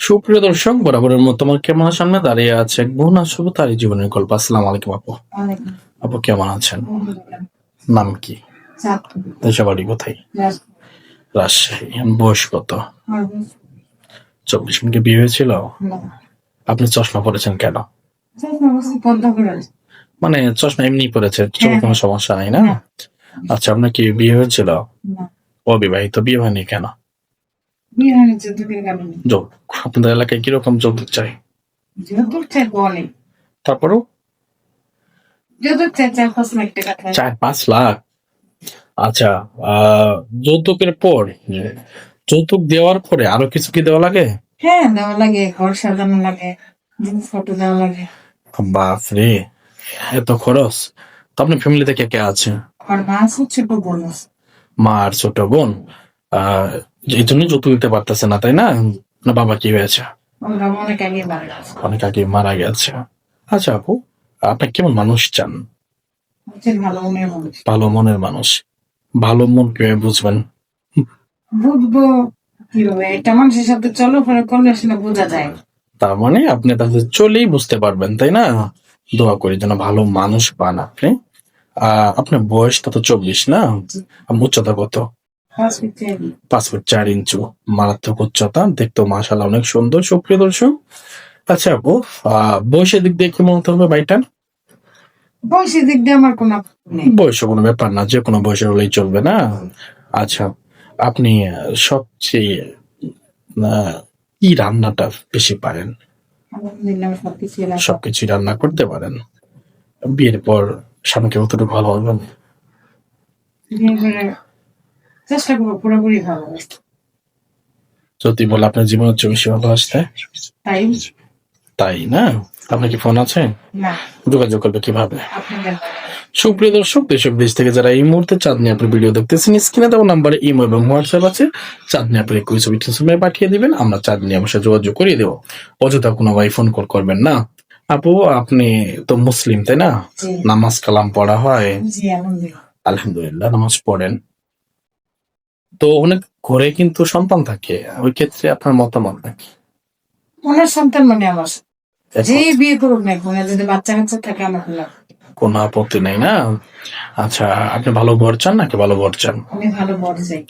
সুপ্রিয় দর্শক, বরাবরের মতো আমার ক্যামেরার সামনে দাঁড়িয়ে আছে এক বোন, আসলে তারই জীবনের গল্প। আসসালামু আলাইকুম আপু। ওয়ালাইকুম আপু কেমন আছেন? আসসালাম। নাম কি? চাঁদপুর। দেশের বাড়ি কোথায়? রাজশাহী। বয়স কত? 24। মিনিটে বিয়ে হয়েছিল? আপনি চশমা পরেছেন কেন? মানে চশমা এমনি পরেছে, চোখে কোনো সমস্যা নাই না? আচ্ছা, আপনার কি বিয়ে হয়েছিল? অবিবাহিত, বিয়ে হয়নি কেন? যৌতুক। আপনাদের এলাকায় কিরকম যৌতুক চাই? তারপরেও 4-5 লাখ? আচ্ছা, যৌতুকের পর, যৌতুক দেওয়ার পরে আরো কিছু কি দেওয়া লাগে? হ্যাঁ, দেওয়া লাগে, ঘর সাজানো লাগে, ফটো দেওয়া লাগে। বাপরে, এত খরচ! তো আপনার ফ্যামিলিতে কে কে আছে? আর মা আছে, ছোট বোন আছে। মা আর ছোট বোন। এই জন্যই যৌতুক দিতে পারতেছে না, তাই না? না, বাবা কি হয়েছে? ওরা অনেক আগে মারা গেছে। অনেক আগে মারা গেছে। আচ্ছা আপু, আপনি কেমন মানুষ চান? ভালো মনের মানুষ। ভালো মনের মানুষ। ভালো মন কিভাবে বুঝবেন? বুঝবো কিভাবে? এটা মানুষের সাথে চলাফেরা করলে সেটা বোঝা যায়। তার মানে আপনি তাদের চলেই বুঝতে পারবেন, তাই না? দোয়া করি যেন ভালো মানুষ পান আপনি। আপনার বয়সটা তো 24 না? আপনার উচ্চতা কত? 5 ফুট 4 ইঞ্চি। মারাত্মক উচ্চতা, দেখতেও মাশাআল্লাহ অনেক সুন্দর। সুপ্রিয় দর্শক, আচ্ছা আপু, বয়সের দিক দিয়ে কি মনে হবে ভাইটা? বয়সের দিক দিয়ে আমার কোনো আপত্তি নেই। বয়সে কোনো ব্যাপার না, যে কোনো বয়সের হলেই চলবে না? আচ্ছা, আপনি সবচেয়ে কি রান্নাটা বেশি পারেন? আলহামদুলিল্লাহ, আমি সবকিছুই রান্না করি। সবকিছুই রান্না করতে পারেন। বিয়ের পর স্বামীকে কতটুকু ভালোবাসবেন? বিয়ে করে চেষ্টা করবো পুরোপুরি ভালো। যদি বলে আপনার জীবন হচ্ছে বেশি ভালোবাসতে, তাই তাই না? আপনার কি ফোন আছে? না, যোগাযোগ করবে কিভাবে? আপনাদের সুপ্রিয় দর্শক, দেশ ও বিদেশ থেকে যারা এই মুহূর্তে চাঁদনী আপুর ভিডিও দেখতেছেন, স্ক্রিনে দেওয়া নাম্বারে ইমো এবং হোয়াটসঅ্যাপ আছে। চাঁদনী আপুর একই ছবি সময় পাঠিয়ে দিবেন, আমরা চাঁদনী আপুর সাথে যোগাযোগ করিয়ে দেবো। অযথা কোনো ভাই ফোন কল করবেন না। আপু, আপনি তো মুসলিম, তাই না? জি। নামাজ কালাম পড়া হয়? জি, আলহামদুলিল্লাহ। আলহামদুলিল্লাহ, নামাজ পড়েন। তো অনেক ঘরে কিন্তু সন্তান থাকে, ওই ক্ষেত্রে আপনার মতামত নাকি? ওনার সন্তান মানে আমার, যে বিয়ে করুক না কেন, যদি বাচ্চা কাচ্চা থাকে আমার হলো কোনো আপত্তি নাই না? আচ্ছা, আপনি ভালো ঘর চান নাকি ভালো ঘর চান? আমি ভালো বড় চাই।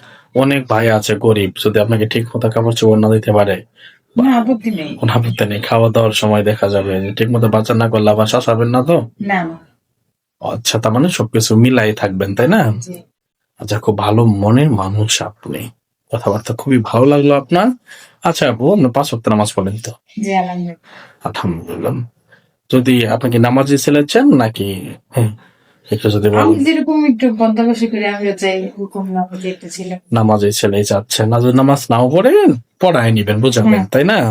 অনেক ভাই আছে গরিব, যদি আপনাকে ঠিক মতো কাপড় চোপড় না দিতে পারে, না, আপত্তি নেই। কোনো আপত্তি নেই। খাওয়া দাওয়ার সময় দেখা যাবে যে ঠিক মতো বাজার না করলে আবার শাসাবেন না তো? না। আচ্ছা, তার মানে সবকিছু মিলাই থাকবেন, তাই না? জি। আচ্ছা, খুব ভালো মনের মানুষ আপনি। কথাবার্তা খুবই ভালো লাগলো আপনার। আচ্ছা আপু, আপনি 5 ওয়াক্ত নামাজ পড়েন তো? জি, আলহামদুলিল্লাহ। আলহামদুলিল্লাহ। যদি আপনাকে নামাজি ছেলে চান নাকি, একটু যদি আমি বলেন। যেরকম একটু বদমাশি করে আমিও চাই, ওরকম নামাজি একটা ছেলে। নামাজি ছেলে চাচ্ছেন না? যদি নামাজ নাও পড়েন, পড়ায় নিবেন, বুঝাবেন, তাই না?